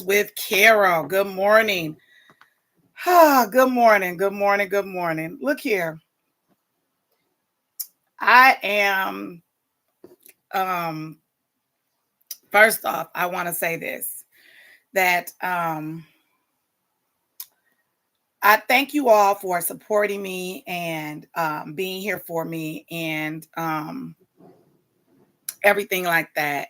with Carol. Good morning. Good morning. Good morning. Good morning. Look here. I am um first off, I want to say this that I thank you all for supporting me and being here for me and everything like that.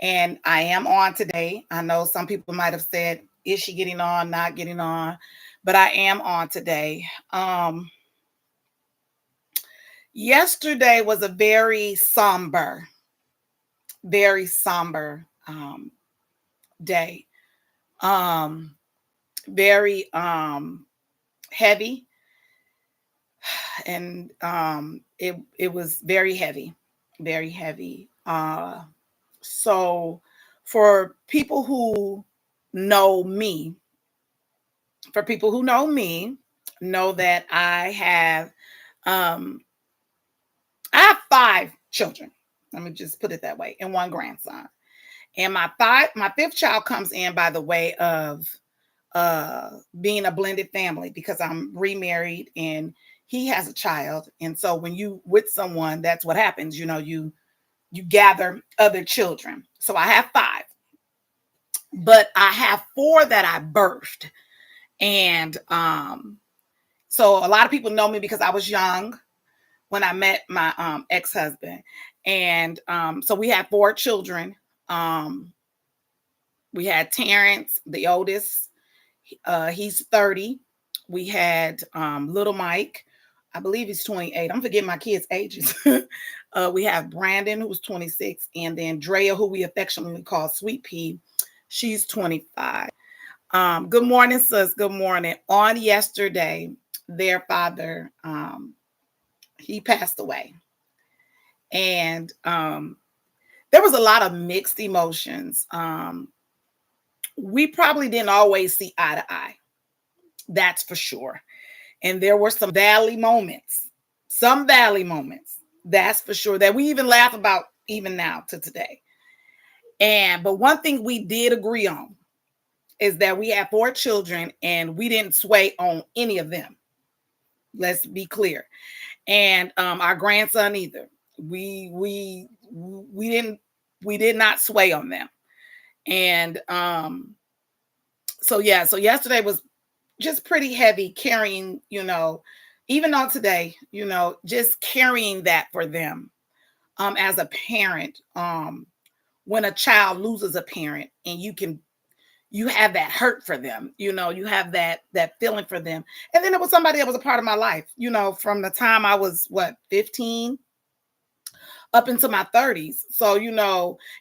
And I am on today. I know some people might have said, is she getting on, not getting on? But I am on today. Yesterday was a very somber day. Um, very heavy, and it was very heavy, very heavy. So for people who know me, for people who know that um I have five children. Let me just put it that way, and one grandson. And my fifth child comes in by the way of being a blended family because I'm remarried and he has a child. And so when you with someone, that's what happens. You gather other children. So I have five, but I have four that I birthed. And so a lot of people know me because I was young when I met my ex-husband. And so we had four children. Um, we had Terrence, the oldest. He's 30. We had little Mike. I believe he's 28. I'm forgetting my kids' ages. We have Brandon, who's 26, and then Drea, who we affectionately call Sweet Pea. She's 25. Good morning, sis. Good morning. On yesterday, their father, he passed away. And there was a lot of mixed emotions. We probably didn't always see eye to eye. That's for sure. And there were some valley moments, that's for sure, that we even laugh about even now to today. But one thing we did agree on is that we had four children and we didn't sway on any of them. Let's be clear. And our grandson either. We did not sway on them. And so yeah, so yesterday was just pretty heavy carrying, even on today, just carrying that for them as a parent. When a child loses a parent and you have that hurt for them, you have that feeling for them. And then it was somebody that was a part of my life, from the time I was 15 up into my 30s. So,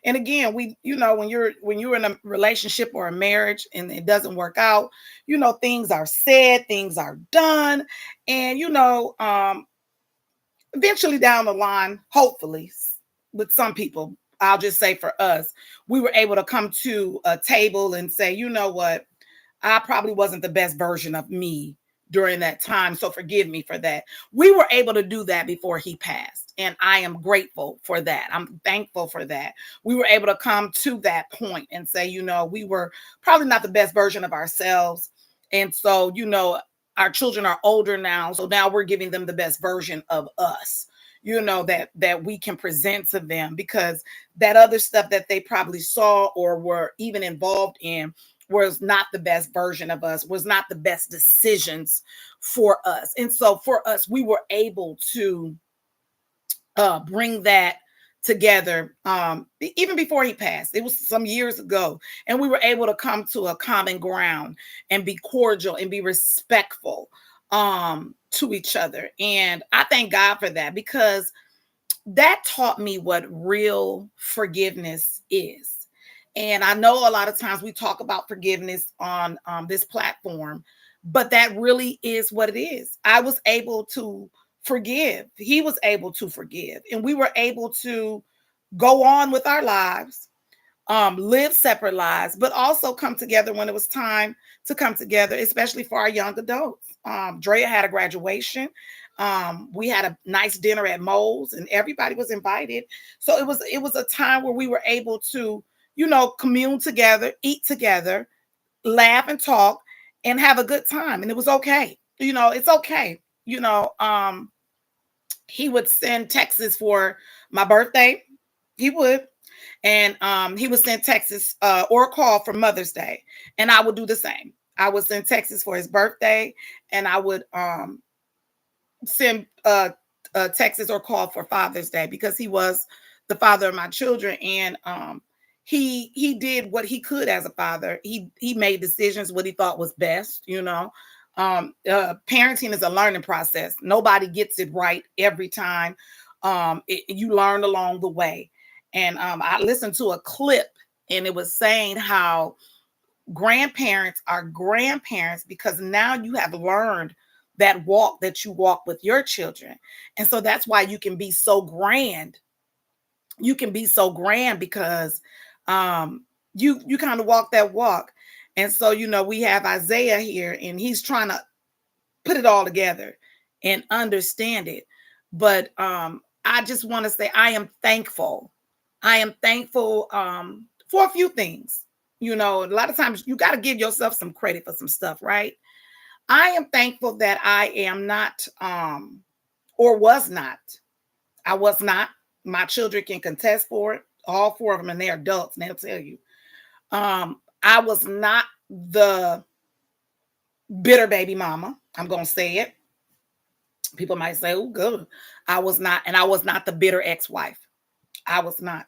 and again, when you're in a relationship or a marriage and it doesn't work out, things are said, things are done. And, eventually down the line, hopefully, with some people, I'll just say for us, we were able to come to a table and say, you know what, I probably wasn't the best version of me during that time. So forgive me for that. We were able to do that before he passed. And I am grateful for that. I'm thankful for that. We were able to come to that point and say, we were probably not the best version of ourselves. And so, our children are older now. So now we're giving them the best version of us, that we can present to them, because that other stuff that they probably saw or were even involved in was not the best version of us, was not the best decisions for us. And so for us, we were able to bring that together even before he passed. It was some years ago, and we were able to come to a common ground and be cordial and be respectful to each other. And I thank God for that, because that taught me what real forgiveness is. And I know a lot of times we talk about forgiveness on this platform, but that really is what it is. I was able to forgive. He was able to forgive. And we were able to go on with our lives, live separate lives, but also come together when it was time to come together, especially for our young adults. Drea had a graduation. We had a nice dinner at Mo's and everybody was invited. So it was a time where we were able to, commune together, eat together, laugh and talk and have a good time. And it was okay. It's okay. He would send texts for my birthday. He would. And he would send texts or call for Mother's Day. And I would do the same. I would send texts for his birthday, and I would send texts or call for Father's Day, because he was the father of my children. And he did what he could as a father. He made decisions what he thought was best. Parenting is a learning process. Nobody gets it right every time. You learn along the way. And I listened to a clip, and it was saying how grandparents are grandparents because now you have learned that walk that you walk with your children. And so that's why you can be so grand. You can be so grand because you kind of walk that walk. And so, we have Isaiah here, and he's trying to put it all together and understand it. But I just want to say I am thankful. I am thankful for a few things. A lot of times you got to give yourself some credit for some stuff, right? I am thankful that I am not or was not. I was not. My children can contest for it. All four of them, and they're adults, and they'll tell you. I was not the bitter baby mama. I'm going to say it. People might say, oh, good. I was not. And I was not the bitter ex-wife. I was not.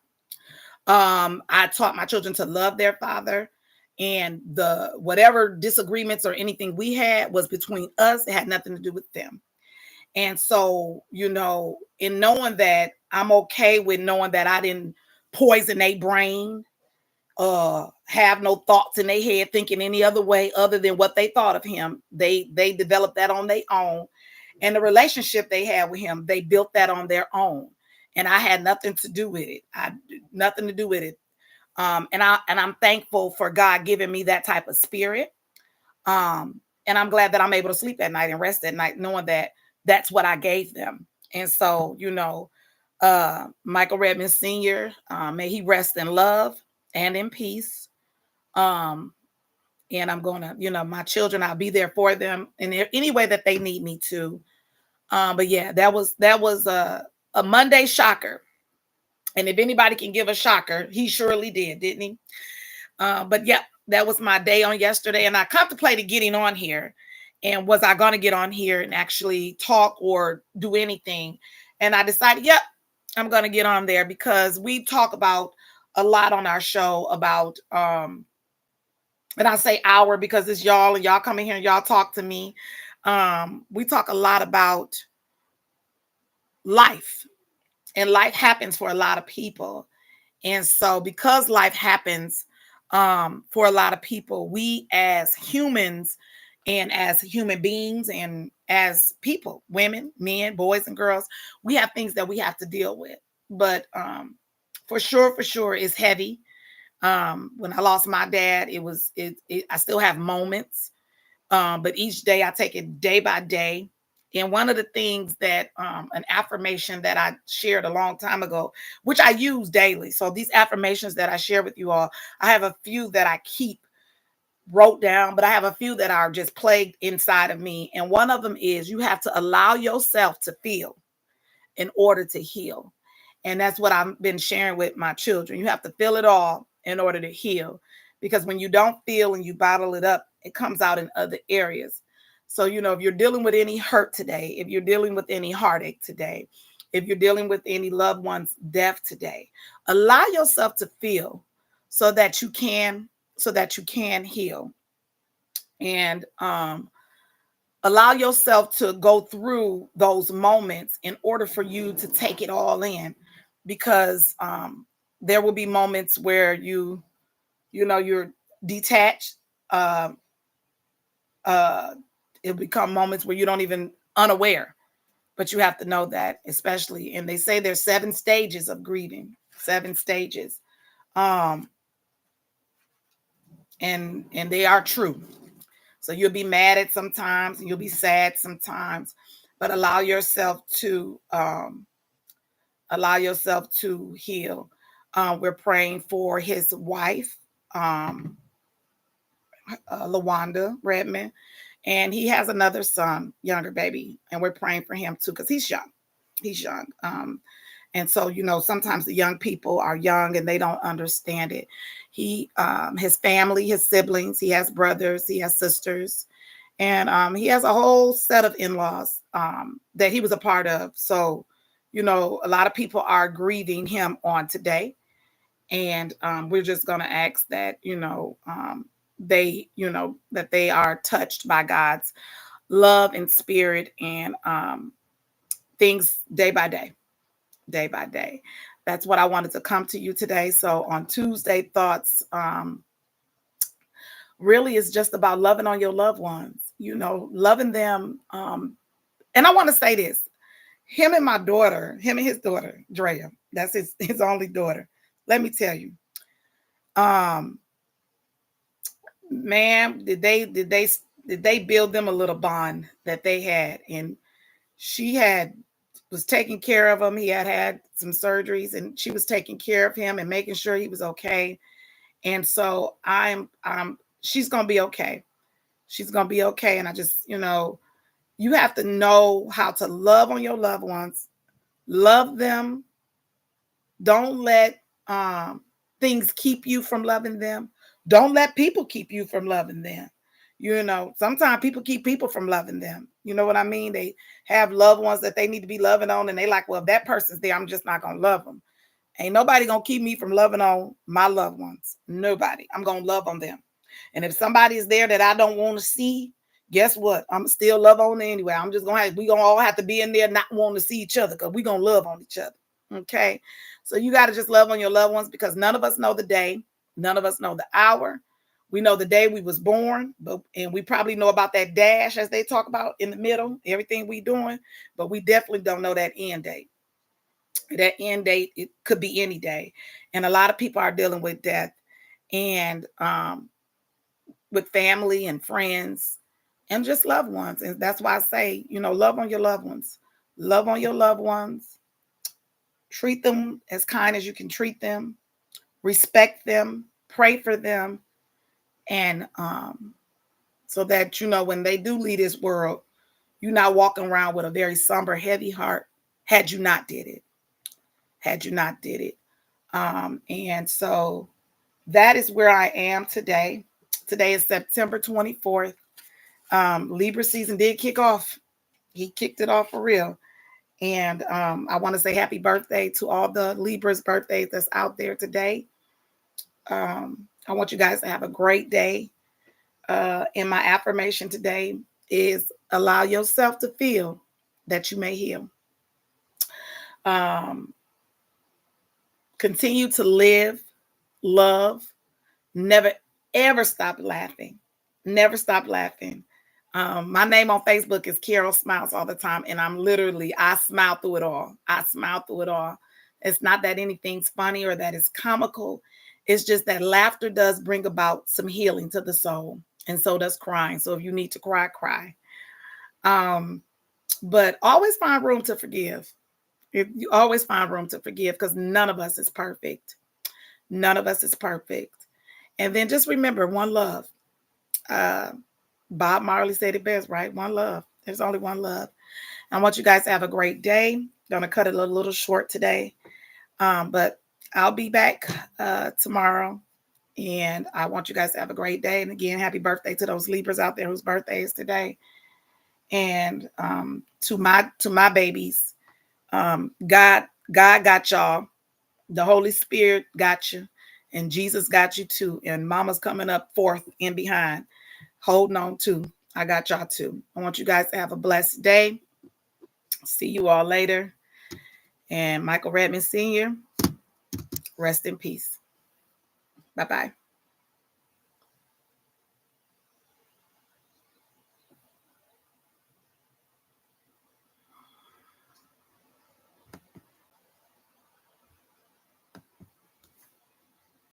I taught my children to love their father, and the whatever disagreements or anything we had was between us. It had nothing to do with them. And so, in knowing that, I'm okay with knowing that I didn't poison their brain, have no thoughts in their head thinking any other way other than what they thought of him. They developed that on their own. And the relationship they had with him, they built that on their own. And I had nothing to do with it. Nothing to do with it. And I'm thankful for God giving me that type of spirit. And I'm glad that I'm able to sleep at night and rest at night, knowing that that's what I gave them. And so, Michael Redmond Sr., may he rest in love and in peace. And I'm going to, my children, I'll be there for them in any way that they need me to. But yeah, that was a Monday shocker. And if anybody can give a shocker, he surely did, didn't he? But yeah, that was my day on yesterday. And I contemplated getting on here. And was I going to get on here and actually talk or do anything? And I decided, yep, I'm going to get on there, because we talk about a lot on our show about, and I say our because it's y'all, and y'all come in here and y'all talk to me. We talk a lot about life, and life happens for a lot of people. And so because life happens for a lot of people, we as humans and as human beings and as people, women, men, boys and girls, we have things that we have to deal with. But for sure, it's heavy. When I lost my dad, I still have moments. But each day I take it day by day. And one of the things that an affirmation that I shared a long time ago, which I use daily. So these affirmations that I share with you all, I have a few that I keep wrote down, but I have a few that are just plagued inside of me. And one of them is, you have to allow yourself to feel in order to heal. And that's what I've been sharing with my children. You have to feel it all in order to heal. Because when you don't feel and you bottle it up, it comes out in other areas. So, if you're dealing with any hurt today, if you're dealing with any heartache today, if you're dealing with any loved one's death today, allow yourself to feel so that you can heal. And allow yourself to go through those moments in order for you to take it all in, because there will be moments where you're detached. It'll become moments where you don't even unaware, but you have to know that, especially, and they say there's 7 stages of grieving, 7 stages. And they are true. So you'll be mad at sometimes, and you'll be sad sometimes, but allow yourself to heal. We're praying for his wife, LaWanda Redmond, and he has another son, younger baby, and we're praying for him too because he's young. He's young. And so, sometimes the young people are young and they don't understand it. His family, his siblings, he has brothers, he has sisters, and he has a whole set of in-laws that he was a part of. So, a lot of people are grieving him on today. And we're just going to ask that, that they are touched by God's love and spirit and things day by day, day by day. That's what I wanted to come to you today. So on Tuesday Thoughts, really is just about loving on your loved ones, loving them. And I want to say this, him and his daughter, Drea, that's his only daughter. Let me tell you, man, did they build them a little bond that they had. And she was taking care of him. He had some surgeries and she was taking care of him and making sure he was okay. And so she's going to be okay. She's going to be okay. And I just, you have to know how to love on your loved ones, love them. Don't let things keep you from loving them. Don't let people keep you from loving them. Sometimes people keep people from loving them. You know what I mean? They have loved ones that they need to be loving on, and they like, well, if that person's there, I'm just not going to love them. Ain't nobody going to keep me from loving on my loved ones. Nobody. I'm going to love on them. And if somebody is there that I don't want to see, guess what? I'm still love on them anyway. I'm just going to all have to be in there not wanting to see each other because we're going to love on each other. Okay? So you got to just love on your loved ones because none of us know the day. None of us know the hour. We know the day we was born, and we probably know about that dash as they talk about in the middle, everything we doing, but we definitely don't know that end date. That end date, it could be any day. And a lot of people are dealing with death and with family and friends and just loved ones. And that's why I say, love on your loved ones. Love on your loved ones. Treat them as kind as you can treat them. Respect them. Pray for them. And so that, when they do leave this world, you're not walking around with a very somber, heavy heart had you not did it. Had you not did it. And so that is where I am today. Today is September 24th. Libra season did kick off. He kicked it off for real. And I want to say happy birthday to all the Libra's birthdays that's out there today. I want you guys to have a great day. And my affirmation today is allow yourself to feel that you may heal. Continue to live, love, never, ever stop laughing. Never stop laughing. My name on Facebook is Carol Smiles all the time. And I smile through it all. I smile through it all. It's not that anything's funny or that it's comical. It's just that laughter does bring about some healing to the soul. And so does crying. So if you need to cry, cry. But always find room to forgive. You always find room to forgive because none of us is perfect. None of us is perfect. And then just remember one love. Bob Marley said it best, right? One love. There's only one love. I want you guys to have a great day. Gonna cut it a little short today. But I'll be back tomorrow. And I want you guys to have a great day. And again, happy birthday to those Libras out there whose birthday is today. And to my babies, God got y'all. The Holy Spirit got you. And Jesus got you too. And mama's coming up fourth and behind. Holding on too. I got y'all too. I want you guys to have a blessed day. See you all later. And Michael Redmond Sr., rest in peace. Bye-bye.